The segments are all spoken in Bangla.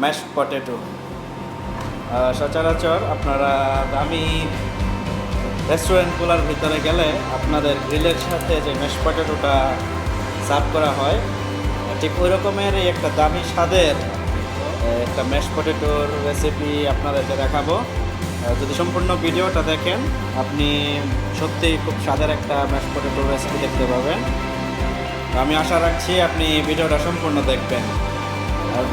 Mash potato. সচরাচর আপনারা দামি রেস্টুরেন্টগুলোর ভিতরে গেলে আপনাদের গ্রিলের সাথে যে ম্যাশ পটেটোটা সার্ভ করা হয় ঠিক ওই রকমেরই একটা দামি স্বাদের একটা ম্যাশ পটেটোর রেসিপি আপনাদেরকে দেখাবো। যদি সম্পূর্ণ ভিডিওটা দেখেন আপনি সত্যিই খুব স্বাদের একটা ম্যাশ পটেটোর রেসিপি দেখতে পাবেন। আমি আশা রাখছি আপনি ভিডিওটা সম্পূর্ণ দেখবেন। আর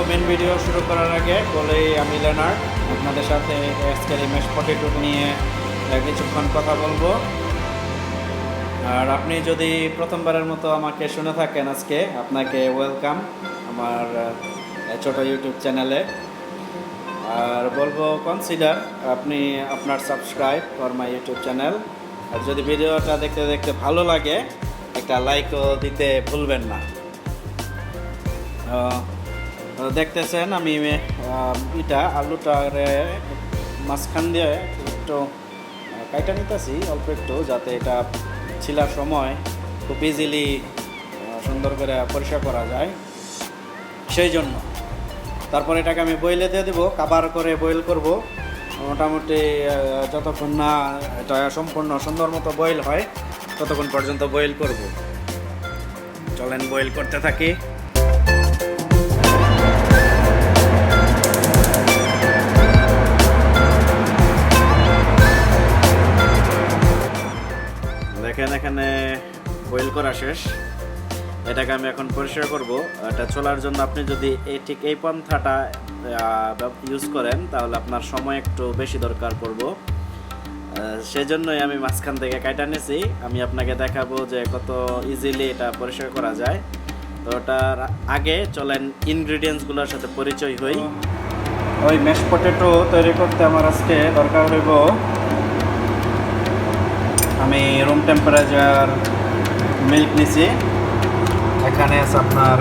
মেন ভিডিও শুরু করার আগে বলেই আমি লেনার্ড আপনাদের সাথে আজকের এই ম্যাশ পটেটো নিয়ে কিছুক্ষণ কথা বলবো। আর আপনি যদি প্রথমবারের মতো আমাকে শুনে থাকেন আজকে আপনাকে ওয়েলকাম আমার ছোট ইউটিউব চ্যানেলে। আর বলবো কনসিডার আপনি আপনার subscribe for my YouTube channel. আর যদি ভিডিওটা দেখতে দেখতে ভালো লাগে একটা লাইকও দিতে ভুলবেন না। দেখতেছেন আমি আলুটারে মাঝখান দিয়ে একটু কাইটা নিতেছি অল্প একটু, যাতে এটা ছিলার সময় খুব ইজিলি সুন্দর করে পরিষ্কার করা যায় সেই জন্য। তারপর এটাকে আমি বয়েলে দিয়ে দেবো, কাবার করে বয়েল করব মোটামুটি যতক্ষণ না এটা সম্পূর্ণ সুন্দর মতো বয়েল হয় ততক্ষণ পর্যন্ত বয়েল করব। চলেন বয়েল করতে থাকি। দেখেন এখানে বয়েল করা শেষ। এটাকে আমি এখন পরিষ্কার করব। এটা চলার জন্য আপনি যদি ঠিক এই পন্থাটা ইউজ করেন তাহলে আপনার সময় একটু বেশি দরকার পড়ব। সেজন্যই আমি মাঝখান থেকে কাটা নিয়েছি। আমি আপনাকে দেখাবো যে কত ইজিলি এটা পরিষ্কার করা যায়। তো ওটার আগে চলেন ইনগ্রিডিয়েন্টসগুলোর সাথে পরিচয় হই। ওই ম্যাশ পটেটো তৈরি করতে আমার আজকে দরকার হইব, আমি রুম টেম্পারেচার মিল্ক নিছি। এখানে আছে আপনার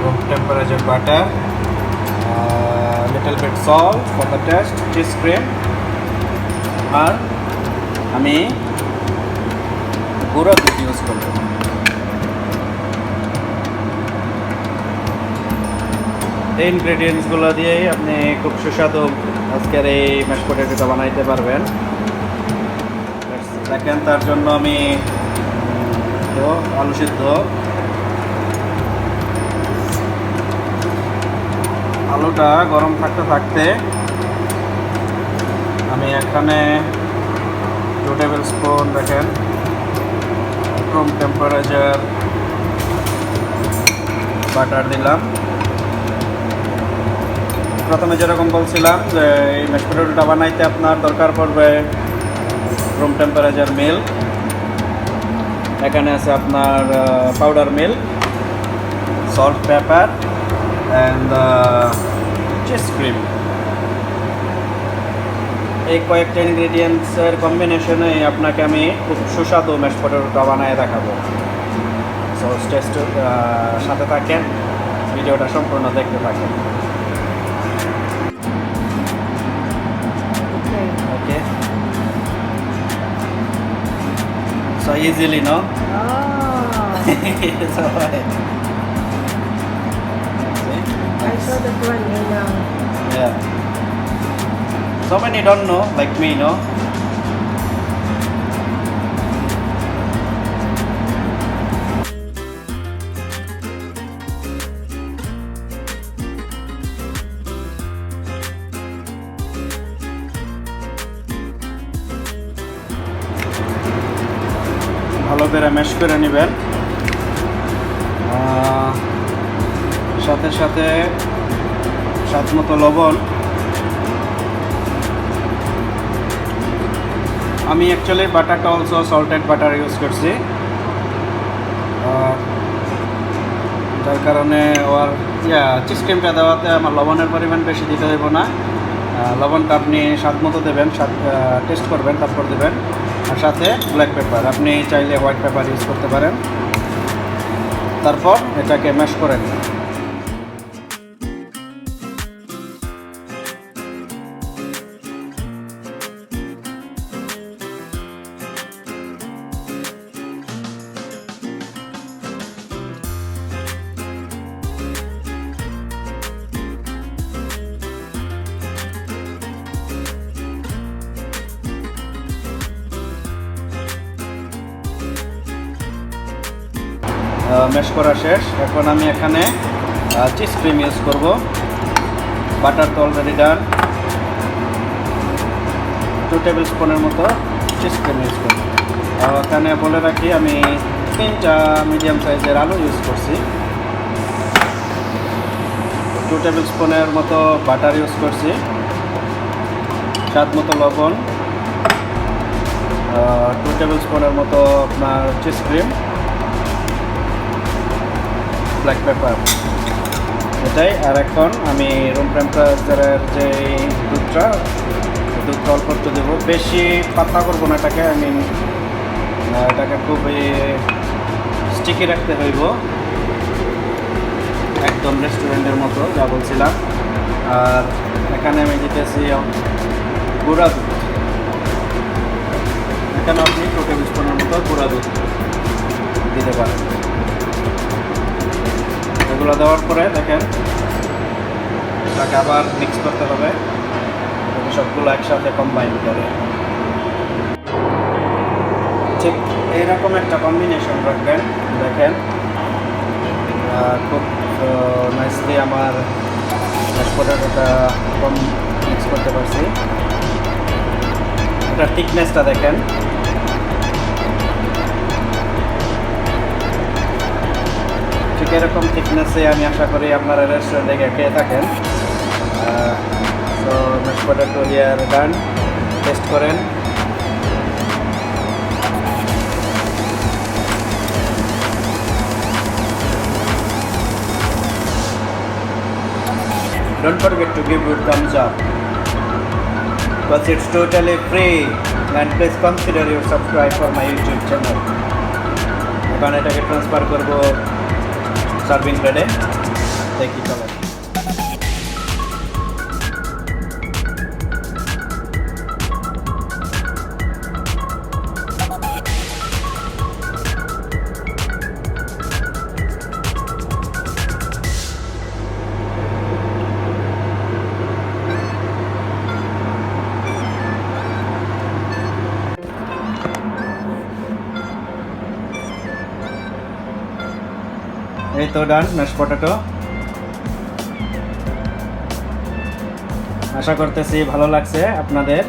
room temperature butter, little bit salt for the taste, cheese cream, আর আমি গুঁড়ো দুধ ইউজ করব। এই ইনগ্রেডিয়েন্টসগুলো দিয়েই আপনি খুব সুস্বাদু আজকের এই ম্যাশ পটেটোটা বানাইতে পারবেন। দেখেন তার জন্য আমি আলু সিদ্ধ, আলুটা গরম থাকতে থাকতে আমি এখানে 2 টেবিল স্পুন দেখেন রুম টেম্পারেচার বাটার দিলাম। প্রথমে যেরকম বলছিলাম যে এই ম্যাশ পটেটোটা বানাইতে আপনার দরকার পড়বে রুম টেম্পারেচার মিল্ক। এখানে আছে আপনার powder milk, salt, paper and cheese cream. এই কয়েকটা ইনগ্রিডিয়েন্টসের কম্বিনেশনে আপনাকে আমি খুব সুস্বাদু ম্যাশ পটেটোটা বানিয়ে দেখাবো। সো সাথে থাকেন, ভিডিওটা সম্পূর্ণ দেখতে থাকেন। ওকে, so easily, no? Oh. It's alright. I saw the one in Yeah. So many don't know, like me, no? ভালো করে ম্যাশ করে নেবেন। সাথে সাথে স্বাদ মতো লবণ। আমি অ্যাকচুয়ালি বাটারটা অলসো সল্টেড বাটার ইউজ করছি, যার কারণে ওর চিজ ক্রিমটা দেওয়াতে আমার লবণের পরিমাণ বেশি দিতে দেবো না। লবণটা আপনি স্বাদ মতো দেবেন, টেস্ট করবেন তারপর দেবেন। আর সাথে ব্ল্যাক পেপার, আপনি চাইলে হোয়াইট পেপার ইউজ করতে পারেন। তারপর এটাকে ম্যাশ করে নিন। ম্যাশ করা শেষ। এখন আমি এখানে চিজ ক্রিম ইউজ করব। বাটার তো অলরেডি ডান। 2 টেবিল স্পুনের মতো চিজ ক্রিম ইউজ করব। এখানে বলে রাখি আমি 3টা মিডিয়াম সাইজের আলু ইউজ করছি। 2 টেবিল স্পুনের মতো বাটার ইউজ করছি। স্বাদ মতো লবণ, 2 টেবিল স্পুনের মতো আপনার চিজ ক্রিম, ব্ল্যাক পেপার, এটাই। আর এখন আমি রুম টেম্পারেচারের যে দুধটা অল্প একটু দেবো, বেশি পাতলা করবো না এটাকে। এটাকে খুবই স্টিকি রাখতে হইব, একদম রেস্টুরেন্টের মতো যা বলছিলাম। আর এখানে আমি দিতেছি গুঁড়া দুধ। এখানে আপনি 2 টেবিল স্পুনের মতো গুঁড়া দুধ দিতে পারেন। এগুলো দেওয়ার পরে দেখেন এটাকে আবার মিক্স করতে হবে, সবগুলো একসাথে কম্বাইন করে। ঠিক এইরকম একটা কম্বিনেশন রাখবেন। দেখেন খুব নাইসলি আমার ম্যাশ পটেটোটা মিক্স করতে পারছি। এটার থিকনেসটা দেখেন, ঠিক এরকম থিকনেসে আমি আশা করি আপনারা রেস্টুরেন্টে গিয়ে খেয়ে থাকেন। তো mash potato here done, test করেন। Don't forget to give it thumbs up because it's totally free, and please consider your subscribe for my YouTube channel. এখন এটাকে ট্রান্সফার করব সার্ভিং প্লেটে। দেখি চলো। এই তো ডান ম্যাশ পটেটো। আশা করতেছি ভালো লাগছে আপনাদের।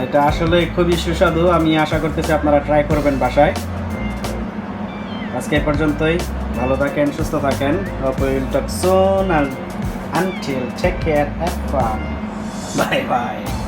এটা আসলে খুবই সুস্বাদু। আমি আশা করতেছি আপনারা ট্রাই করবেন বাসায়। আজকে এই পর্যন্তই। ভালো থাকেন, সুস্থ থাকেন। Hope we will talk soon, and until take care, have fun. Bye bye.